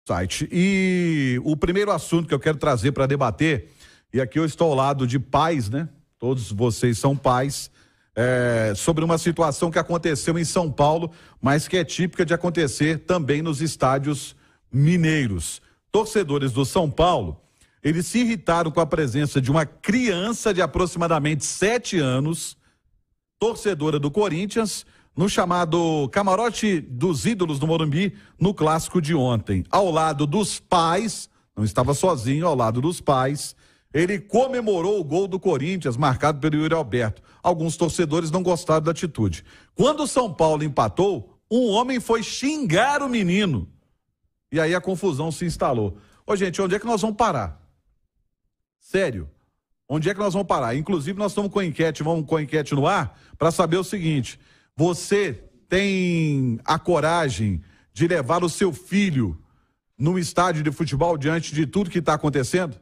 site. E o primeiro assunto que eu quero trazer para debater, e aqui eu estou ao lado de pais, né? Todos vocês são pais, sobre uma situação que aconteceu em São Paulo, mas que é típica de acontecer também nos estádios mineiros. Torcedores do São Paulo, eles se irritaram com a presença de uma criança de aproximadamente 7 anos, torcedora do Corinthians, no chamado Camarote dos Ídolos do Morumbi, no clássico de ontem. Ao lado dos pais, não estava sozinho, ao lado dos pais, ele comemorou o gol do Corinthians, marcado pelo Yuri Alberto. Alguns torcedores não gostaram da atitude. Quando o São Paulo empatou, um homem foi xingar o menino. E aí a confusão se instalou. Ô, gente, onde é que nós vamos parar? Sério, onde é que nós vamos parar? Inclusive, nós estamos com enquete no ar para saber o seguinte: você tem a coragem de levar o seu filho num estádio de futebol diante de tudo que está acontecendo?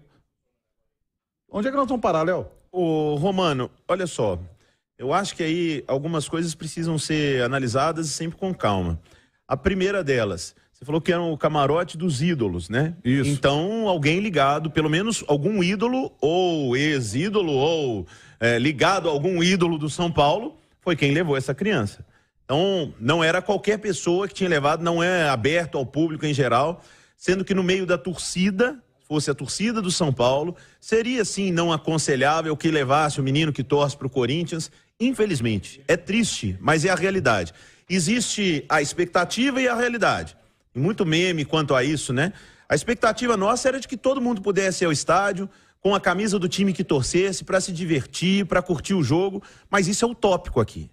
Onde é que nós vamos parar, Léo? Ô, Romano, olha só, eu acho que aí algumas coisas precisam ser analisadas e sempre com calma. A primeira delas, você falou que era o camarote dos ídolos, né? Isso. Então, alguém ligado, pelo menos algum ídolo, ou ex-ídolo, ou ligado a algum ídolo do São Paulo, foi quem levou essa criança. Então, não era qualquer pessoa que tinha levado, não é aberto ao público em geral, sendo que no meio da torcida, fosse a torcida do São Paulo, seria sim não aconselhável que levasse o menino que torce para o Corinthians. Infelizmente, é triste, mas é a realidade. Existe a expectativa e a realidade. Muito meme quanto a isso, né? A expectativa nossa era de que todo mundo pudesse ir ao estádio com a camisa do time que torcesse, para se divertir, para curtir o jogo, mas isso é utópico aqui.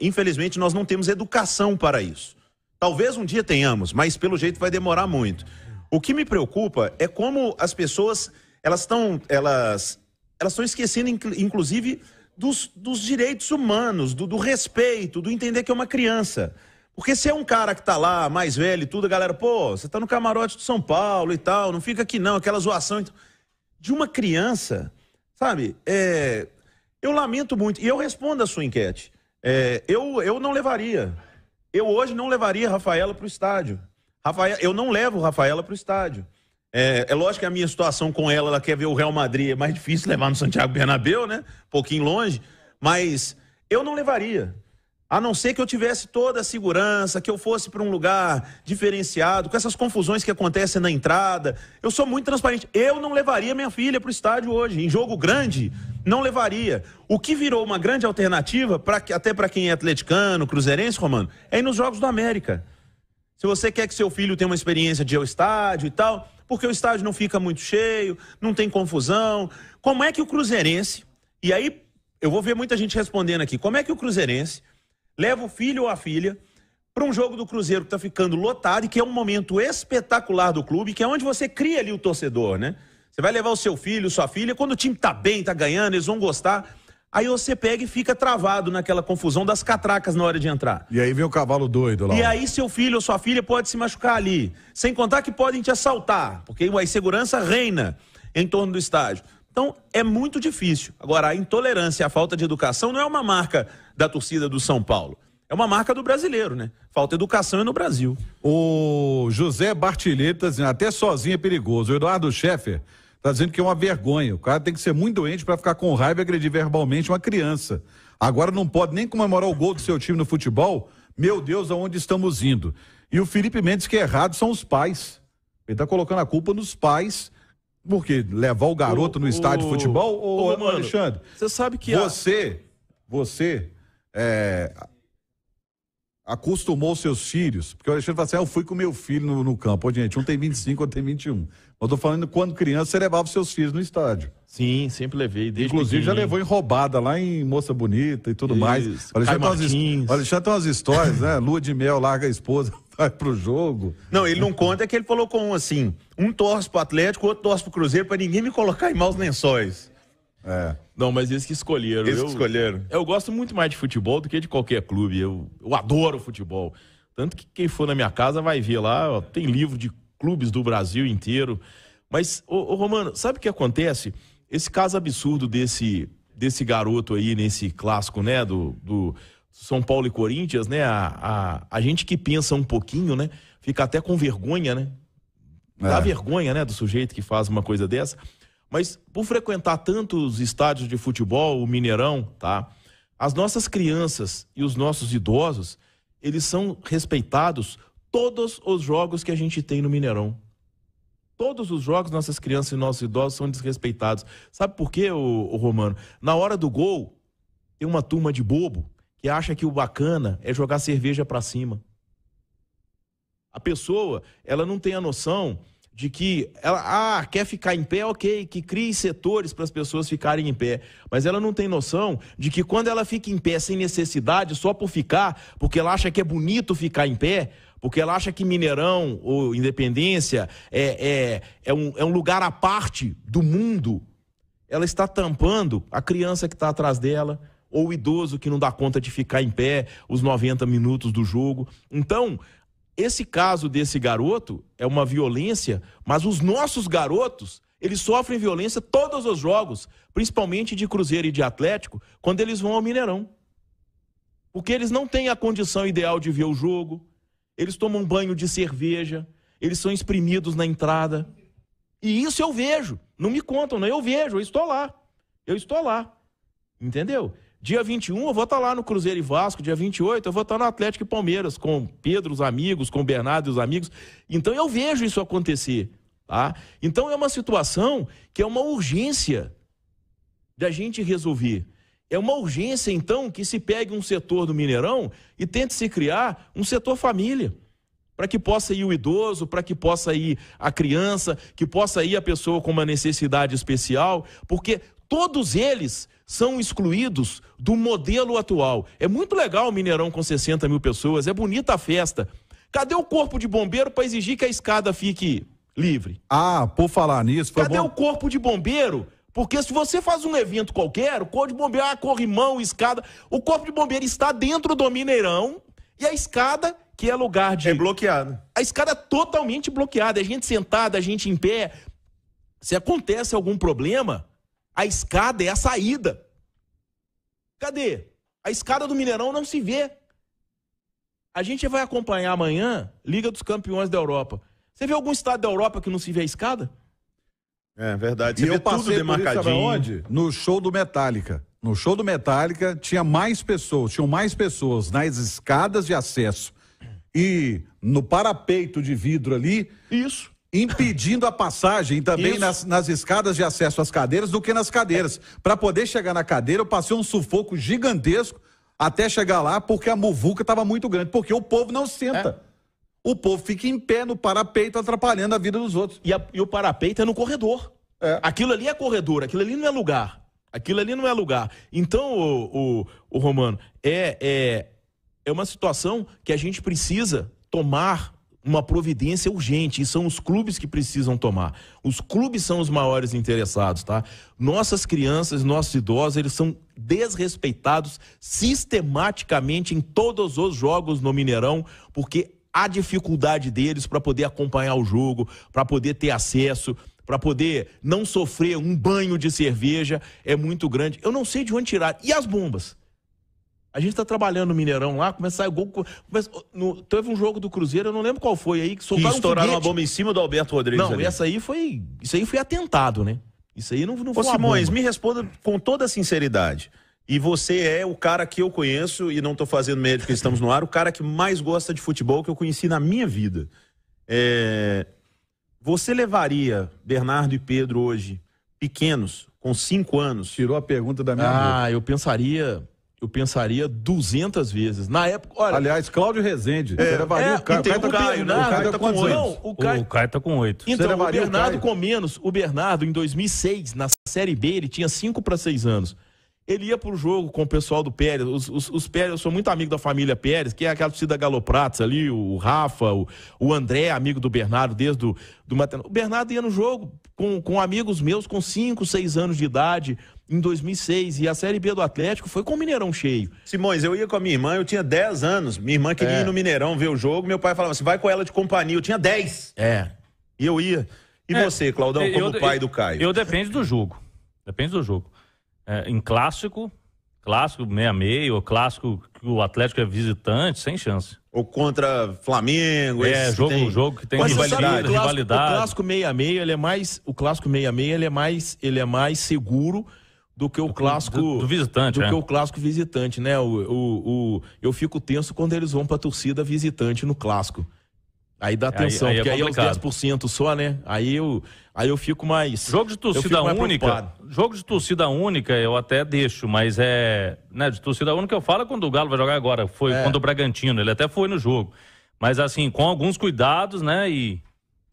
Infelizmente, nós não temos educação para isso. Talvez um dia tenhamos, mas pelo jeito vai demorar muito. O que me preocupa é como as pessoas, elas estão esquecendo, inclusive, dos direitos humanos, do respeito, do entender que é uma criança. Porque se é um cara que tá lá, mais velho e tudo, a galera, pô, você tá no camarote do São Paulo e tal, não fica aqui não, aquela zoação. Então, de uma criança, sabe, eu lamento muito, e eu respondo a sua enquete, eu não levaria, eu hoje não levaria a Rafaela pro estádio. Eu não levo a Rafaela para o estádio. É lógico que a minha situação com ela quer ver o Real Madrid, é mais difícil levar no Santiago Bernabéu, né? Um pouquinho longe, mas eu não levaria. A não ser que eu tivesse toda a segurança, que eu fosse para um lugar diferenciado, com essas confusões que acontecem na entrada. Eu sou muito transparente. Eu não levaria minha filha para o estádio hoje. Em jogo grande, não levaria. O que virou uma grande alternativa, até para quem é atleticano, cruzeirense, Romano, é ir nos Jogos do América. Se você quer que seu filho tenha uma experiência de ir ao estádio e tal, porque o estádio não fica muito cheio, não tem confusão. Como é que o cruzeirense, e aí eu vou ver muita gente respondendo aqui, como é que o cruzeirense leva o filho ou a filha para um jogo do Cruzeiro que está ficando lotado e que é um momento espetacular do clube, que é onde você cria ali o torcedor, né? Você vai levar o seu filho, sua filha, quando o time tá bem, tá ganhando, eles vão gostar. Aí você pega e fica travado naquela confusão das catracas na hora de entrar. E aí vem o cavalo doido lá. E aí seu filho ou sua filha pode se machucar ali. Sem contar que podem te assaltar, porque a insegurança reina em torno do estádio. Então, é muito difícil. Agora, a intolerância e a falta de educação não é uma marca da torcida do São Paulo. É uma marca do brasileiro, né? Falta educação é no Brasil. O José Bartilheiro tá dizendo, até sozinho é perigoso. O Eduardo Scheffer tá dizendo que é uma vergonha. O cara tem que ser muito doente para ficar com raiva e agredir verbalmente uma criança. Agora não pode nem comemorar o gol do seu time no futebol. Meu Deus, aonde estamos indo? E o Felipe Mendes, que é errado, são os pais. Ele tá colocando a culpa nos pais. Por quê? Levar o garoto no estádio de futebol? Ô, Alexandre, você sabe que você acostumou seus filhos, porque o Alexandre fala assim, eu fui com meu filho no campo. Ô, gente, um tem 25, outro tem 21. Eu tô falando quando criança você levava os seus filhos no estádio. Sim, sempre levei, desde inclusive já levou em roubada lá em Moça Bonita e tudo mais. O Alexandre tem umas histórias, né? Lua de mel, larga a esposa, vai pro jogo. Não, ele não conta, é que ele falou com assim, um torce pro Atlético, o outro torce pro Cruzeiro, pra ninguém me colocar em maus lençóis. Não, mas eles que escolheram. Eu gosto muito mais de futebol do que de qualquer clube. Eu adoro futebol. Tanto que quem for na minha casa vai ver lá, ó, tem livro de clubes do Brasil inteiro. Mas, ô Romano, sabe o que acontece? Esse caso absurdo desse garoto aí, nesse clássico, né, do São Paulo e Corinthians, né, a gente que pensa um pouquinho, né, fica até com vergonha, né? Dá vergonha, né, do sujeito que faz uma coisa dessa. Mas por frequentar tantos estádios de futebol, o Mineirão, tá? As nossas crianças e os nossos idosos, eles são respeitados todos os jogos que a gente tem no Mineirão. Todos os jogos, nossas crianças e nossos idosos são desrespeitados. Sabe por quê, o Romano? Na hora do gol, tem uma turma de bobo que acha que o bacana é jogar cerveja pra cima. A pessoa, ela não tem a noção de que ela quer ficar em pé, ok, que crie setores para as pessoas ficarem em pé, mas ela não tem noção de que quando ela fica em pé sem necessidade, só por ficar, porque ela acha que é bonito ficar em pé, porque ela acha que Mineirão ou Independência é um lugar à parte do mundo, ela está tampando a criança que está atrás dela, ou o idoso que não dá conta de ficar em pé os 90 minutos do jogo. Então, esse caso desse garoto é uma violência, mas os nossos garotos, eles sofrem violência todos os jogos, principalmente de Cruzeiro e de Atlético, quando eles vão ao Mineirão. Porque eles não têm a condição ideal de ver o jogo, eles tomam banho de cerveja, eles são exprimidos na entrada. E isso eu vejo, não me contam, não, eu vejo, eu estou lá, entendeu? Dia 21 eu vou estar lá no Cruzeiro e Vasco, dia 28 eu vou estar no Atlético e Palmeiras, com Pedro, os amigos, com Bernardo e os amigos. Então eu vejo isso acontecer, tá? Então é uma situação que é uma urgência da gente resolver. É uma urgência, então, que se pegue um setor do Mineirão e tente se criar um setor família, para que possa ir o idoso, para que possa ir a criança, que possa ir a pessoa com uma necessidade especial, porque todos eles são excluídos do modelo atual. É muito legal o Mineirão com 60 mil pessoas, é bonita a festa. Cadê o corpo de bombeiro para exigir que a escada fique livre? Por falar nisso... Cadê o corpo de bombeiro? Porque se você faz um evento qualquer, o corpo de bombeiro, corrimão, escada... O corpo de bombeiro está dentro do Mineirão e a escada, que é lugar de... É bloqueado. A escada é totalmente bloqueada, a gente sentada, a gente em pé. Se acontece algum problema... A escada é a saída. Cadê? A escada do Mineirão não se vê. A gente vai acompanhar amanhã Liga dos Campeões da Europa. Você vê algum estado da Europa que não se vê a escada? É verdade. Você vê tudo demarcadinho. Sabe onde? No show do Metallica. No show do Metallica tinham mais pessoas nas escadas de acesso e no parapeito de vidro ali. Isso. Impedindo a passagem também nas escadas de acesso às cadeiras do que nas cadeiras. Para poder chegar na cadeira, eu passei um sufoco gigantesco até chegar lá, porque a muvuca estava muito grande, porque o povo não senta. O povo fica em pé no parapeito, atrapalhando a vida dos outros. E o parapeito é no corredor. Aquilo ali é corredor, aquilo ali não é lugar. Então, o Romano, é uma situação que a gente precisa tomar uma providência urgente, e são os clubes que precisam tomar. Os clubes são os maiores interessados, tá? Nossas crianças, nossos idosos, eles são desrespeitados sistematicamente em todos os jogos no Mineirão, porque há dificuldade deles para poder acompanhar o jogo, para poder ter acesso, para poder não sofrer um banho de cerveja, é muito grande. Eu não sei de onde tirar. E as bombas? A gente está trabalhando no Mineirão lá, começar o gol. Teve um jogo do Cruzeiro, eu não lembro qual foi aí, que soltaram estouraram uma bomba em cima do Alberto Rodrigues. Não, isso aí foi atentado, né? Isso aí não foi Simões, me responda com toda a sinceridade. E você é o cara que eu conheço, e não estou fazendo médico que estamos no ar, o cara que mais gosta de futebol que eu conheci na minha vida. Você levaria Bernardo e Pedro hoje, pequenos, com 5 anos? Tirou a pergunta da minha boca. Eu pensaria 200 vezes. Na época, olha... Aliás, Cláudio Rezende. Você levaria o Caio. O Caio tá com 8. O Caio tá com 8. Então, o Bernardo com menos. O Bernardo, em 2006, na Série B, ele tinha 5 para 6 anos. Ele ia pro jogo com o pessoal do Pérez. Os Pérez, eu sou muito amigo da família Pérez, que é aquela torcida Galoprates ali, o Rafa, o André, amigo do Bernardo desde do maternal. O Bernardo ia no jogo com amigos meus com 5, 6 anos de idade, em 2006, e a Série B do Atlético foi com o Mineirão cheio. Simões, eu ia com a minha irmã, eu tinha 10 anos, minha irmã queria ir no Mineirão ver o jogo, meu pai falava assim, vai com ela de companhia, eu tinha 10. E eu ia. E você, Claudão, como pai do Caio? Depende do jogo. Em clássico 6-6, ou clássico que o Atlético é visitante, sem chance. Ou contra Flamengo. Jogo que tem rivalidade. O clássico 66, o clássico 66, ele é mais seguro do que o clássico do visitante, que o clássico visitante, né? Eu fico tenso quando eles vão pra torcida visitante no clássico. Aí dá atenção, porque aí é os 10% só, né? Aí eu fico mais... Jogo de torcida única eu até deixo, mas de torcida única eu falo quando o Galo vai jogar agora, foi contra o Bragantino, ele até foi no jogo. Mas assim, com alguns cuidados, né, e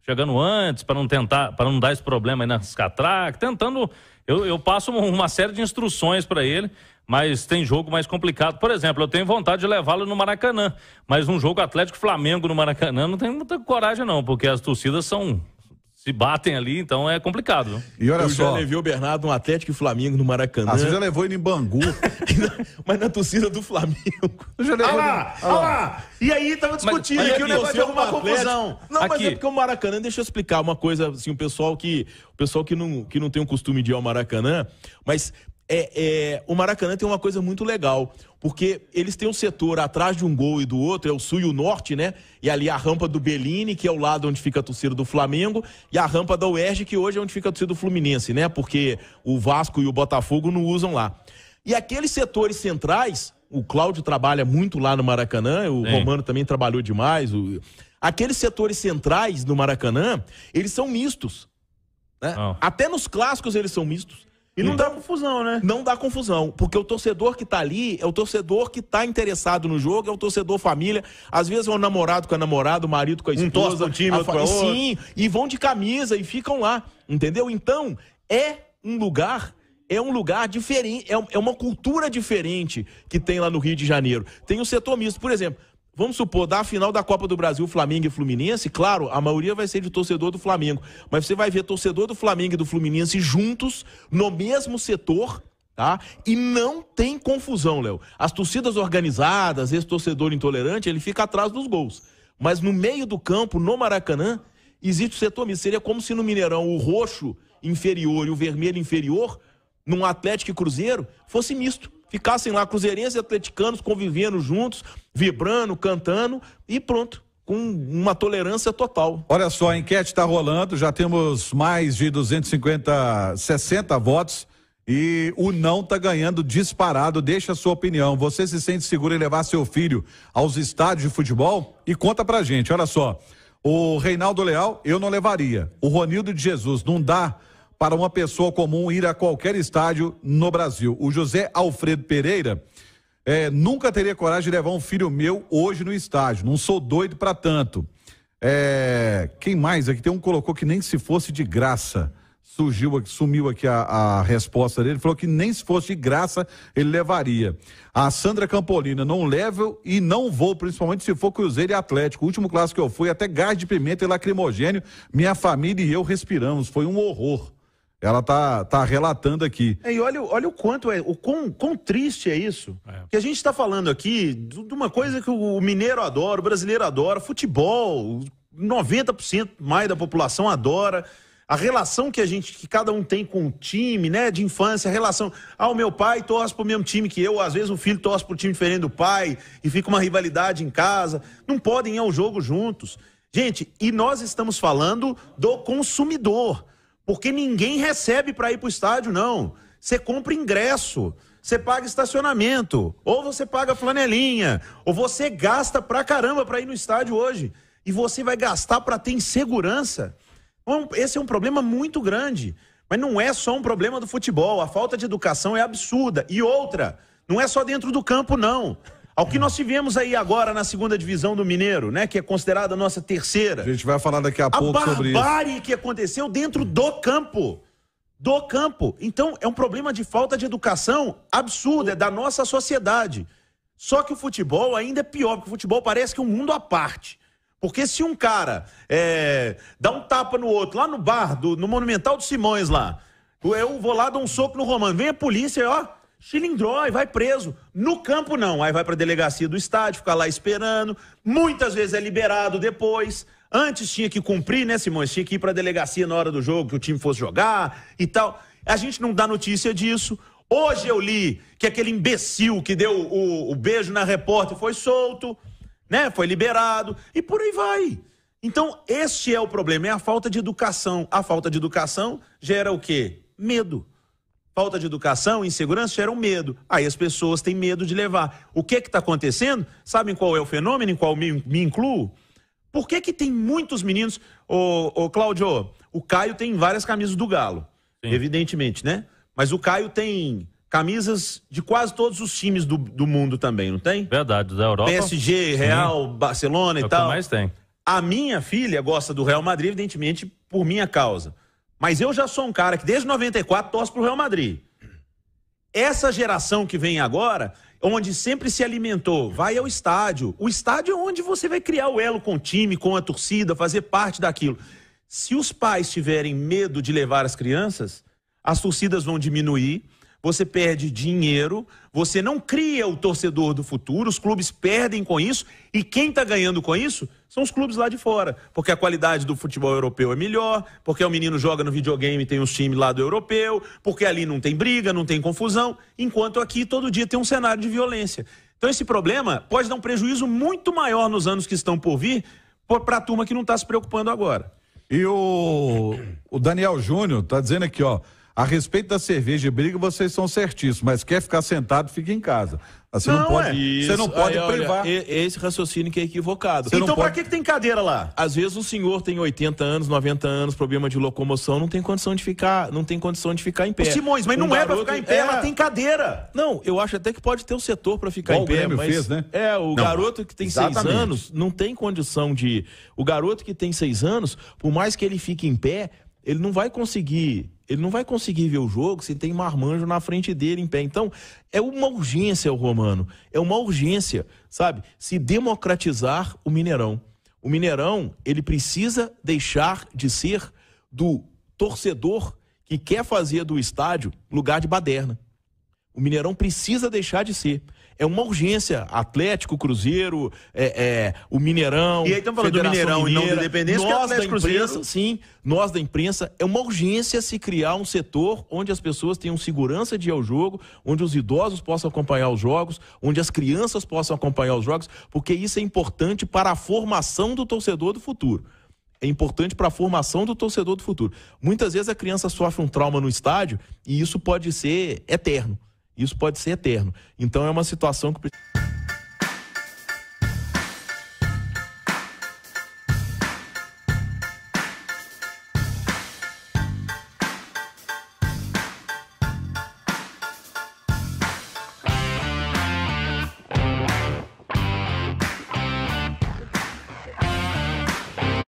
chegando antes, para não dar esse problema aí nas catracas, tentando... Eu passo uma série de instruções para ele, mas tem jogo mais complicado. Por exemplo, eu tenho vontade de levá-lo no Maracanã, mas um jogo Atlético-Flamengo no Maracanã não tenho muita coragem não, porque as torcidas se batem ali, então é complicado. Viu? E olha só, já levei o Bernardo no Atlético e Flamengo no Maracanã. Você já levou ele em Bangu. Mas na torcida do Flamengo. E aí tava discutindo aqui o negócio de alguma confusão. Não, mas é porque o Maracanã, deixa eu explicar uma coisa, assim, o pessoal que não tem o costume de ir ao Maracanã, mas o Maracanã tem uma coisa muito legal, porque eles têm um setor atrás de um gol e do outro, é o sul e o norte, né? E ali a rampa do Bellini, que é o lado onde fica a torcida do Flamengo, e a rampa da UERJ, que hoje é onde fica a torcida do Fluminense, né? Porque o Vasco e o Botafogo não usam lá. E aqueles setores centrais, o Cláudio trabalha muito lá no Maracanã, o Romano também trabalhou demais. Aqueles setores centrais do Maracanã, eles são mistos, né? Até nos clássicos eles são mistos. E não dá confusão, né? Não dá confusão, porque o torcedor que tá ali é o torcedor que tá interessado no jogo, é o torcedor família. Às vezes é o namorado com a namorada, o marido com a esposa. Torce pro time, outro sim, e vão de camisa e ficam lá, entendeu? Então, é um lugar diferente, é uma cultura diferente que tem lá no Rio de Janeiro. Tem o setor misto, por exemplo. Vamos supor, da final da Copa do Brasil, Flamengo e Fluminense, claro, a maioria vai ser de torcedor do Flamengo, mas você vai ver torcedor do Flamengo e do Fluminense juntos, no mesmo setor, tá? E não tem confusão, Léo. As torcidas organizadas, esse torcedor intolerante, ele fica atrás dos gols. Mas no meio do campo, no Maracanã, existe o setor misto. Seria como se no Mineirão o roxo inferior e o vermelho inferior, num Atlético e Cruzeiro, fosse misto. Ficassem lá cruzeirenses e atleticanos convivendo juntos, vibrando, cantando e pronto, com uma tolerância total. Olha só, a enquete está rolando, já temos mais de 60 votos e o não está ganhando disparado. Deixa a sua opinião. Você se sente seguro em levar seu filho aos estádios de futebol? E conta pra gente, olha só. O Reinaldo Leal, eu não levaria. O Ronildo de Jesus, não dá para uma pessoa comum ir a qualquer estádio no Brasil. O José Alfredo Pereira nunca teria coragem de levar um filho meu hoje no estádio. Não sou doido para tanto. Quem mais aqui? Tem um que colocou que nem se fosse de graça. Sumiu aqui a resposta dele. Falou que nem se fosse de graça ele levaria. A Sandra Campolina, não levo e não vou, principalmente se for Cruzeiro e Atlético. O último clássico que eu fui, até gás de pimenta e lacrimogênio, minha família e eu respiramos. Foi um horror. Ela tá relatando aqui. E olha o quanto o quão triste é isso. Que a gente está falando aqui de uma coisa que o mineiro adora, o brasileiro adora, futebol, 90% mais da população adora. A relação que cada um tem com o time, né, de infância, a relação. O meu pai torce pro mesmo time que eu, às vezes o filho torce pro time diferente do pai e fica uma rivalidade em casa. Não podem ir ao jogo juntos. Gente, e nós estamos falando do consumidor. Porque ninguém recebe para ir para o estádio, não. Você compra ingresso, você paga estacionamento, ou você paga flanelinha, ou você gasta pra caramba para ir no estádio hoje. E você vai gastar para ter insegurança. Bom, esse é um problema muito grande. Mas não é só um problema do futebol. A falta de educação é absurda. E outra, não é só dentro do campo, não. Ao que nós tivemos aí agora na segunda divisão do Mineiro, né, que é considerada a nossa terceira. A gente vai falar daqui a pouco sobre isso. A barbárie que aconteceu dentro do campo. Do campo. Então, é um problema de falta de educação absurda, é da nossa sociedade. Só que o futebol ainda é pior, porque o futebol parece que é um mundo à parte. Porque se um cara dá um tapa no outro, lá no bar, no Monumental dos Simões lá, eu vou lá dar um soco no Romano, vem a polícia, ó, chilindró e vai preso. No campo não, aí vai pra delegacia do estádio, fica lá esperando, muitas vezes é liberado depois. Antes tinha que cumprir, né, Simões? Tinha que ir pra delegacia na hora do jogo, que o time fosse jogar e tal. A gente não dá notícia disso. Hoje eu li que aquele imbecil que deu o beijo na repórter foi solto. né? Foi liberado e por aí vai. Então, este é o problema, é a falta de educação. A falta de educação gera o quê? Medo. Falta de educação, insegurança geram medo. Aí as pessoas têm medo de levar. O que está acontecendo? Sabem qual é o fenômeno em qual me incluo? Por que tem muitos meninos... Ô Cláudio, o Caio tem várias camisas do Galo, sim, evidentemente, né? Mas o Caio tem camisas de quase todos os times do mundo também, não tem? Verdade, da Europa. PSG, Real, sim, Barcelona e tal. É o que mais tem. A minha filha gosta do Real Madrid, evidentemente, por minha causa. Mas eu já sou um cara que desde 94 torce pro Real Madrid. Essa geração que vem agora, onde sempre se alimentou, vai ao estádio. O estádio é onde você vai criar o elo com o time, com a torcida, fazer parte daquilo. Se os pais tiverem medo de levar as crianças, as torcidas vão diminuir, você perde dinheiro, você não cria o torcedor do futuro, os clubes perdem com isso, e quem está ganhando com isso são os clubes lá de fora, porque a qualidade do futebol europeu é melhor, porque o menino joga no videogame e tem os times lá do europeu, porque ali não tem briga, não tem confusão, enquanto aqui todo dia tem um cenário de violência. Então esse problema pode dar um prejuízo muito maior nos anos que estão por vir para a turma que não está se preocupando agora. E o Daniel Júnior está dizendo aqui, ó, a respeito da cerveja e briga, vocês são certíssimos, mas quer ficar sentado, fica em casa. Você não pode, você não pode privar. Esse raciocínio que é equivocado. Então para que tem cadeira lá? Às vezes o senhor tem 80 anos, 90 anos, problema de locomoção, não tem condição de ficar em pé. Simões, mas não é para ficar em pé, ela tem cadeira. Não, eu acho até que pode ter um setor para ficar em pé, mas fez, né? Garoto que tem 6 anos não tem condição de... O garoto que tem 6 anos, por mais que ele fique em pé, ele não vai conseguir ver o jogo se tem marmanjo na frente dele em pé. Então, é uma urgência, Romano. É uma urgência, sabe? Se democratizar o Mineirão. O Mineirão, ele precisa deixar de ser do torcedor que quer fazer do estádio lugar de baderna. O Mineirão precisa deixar de ser. É uma urgência. Atlético, Cruzeiro, o Mineirão. E aí estamos falando do Mineirão e não do Independência, nós da imprensa, sim, nós da imprensa, é uma urgência se criar um setor onde as pessoas tenham segurança de ir ao jogo, onde os idosos possam acompanhar os jogos, onde as crianças possam acompanhar os jogos, porque isso é importante para a formação do torcedor do futuro. É importante para a formação do torcedor do futuro. Muitas vezes a criança sofre um trauma no estádio e isso pode ser eterno. Isso pode ser eterno. Então é uma situação que...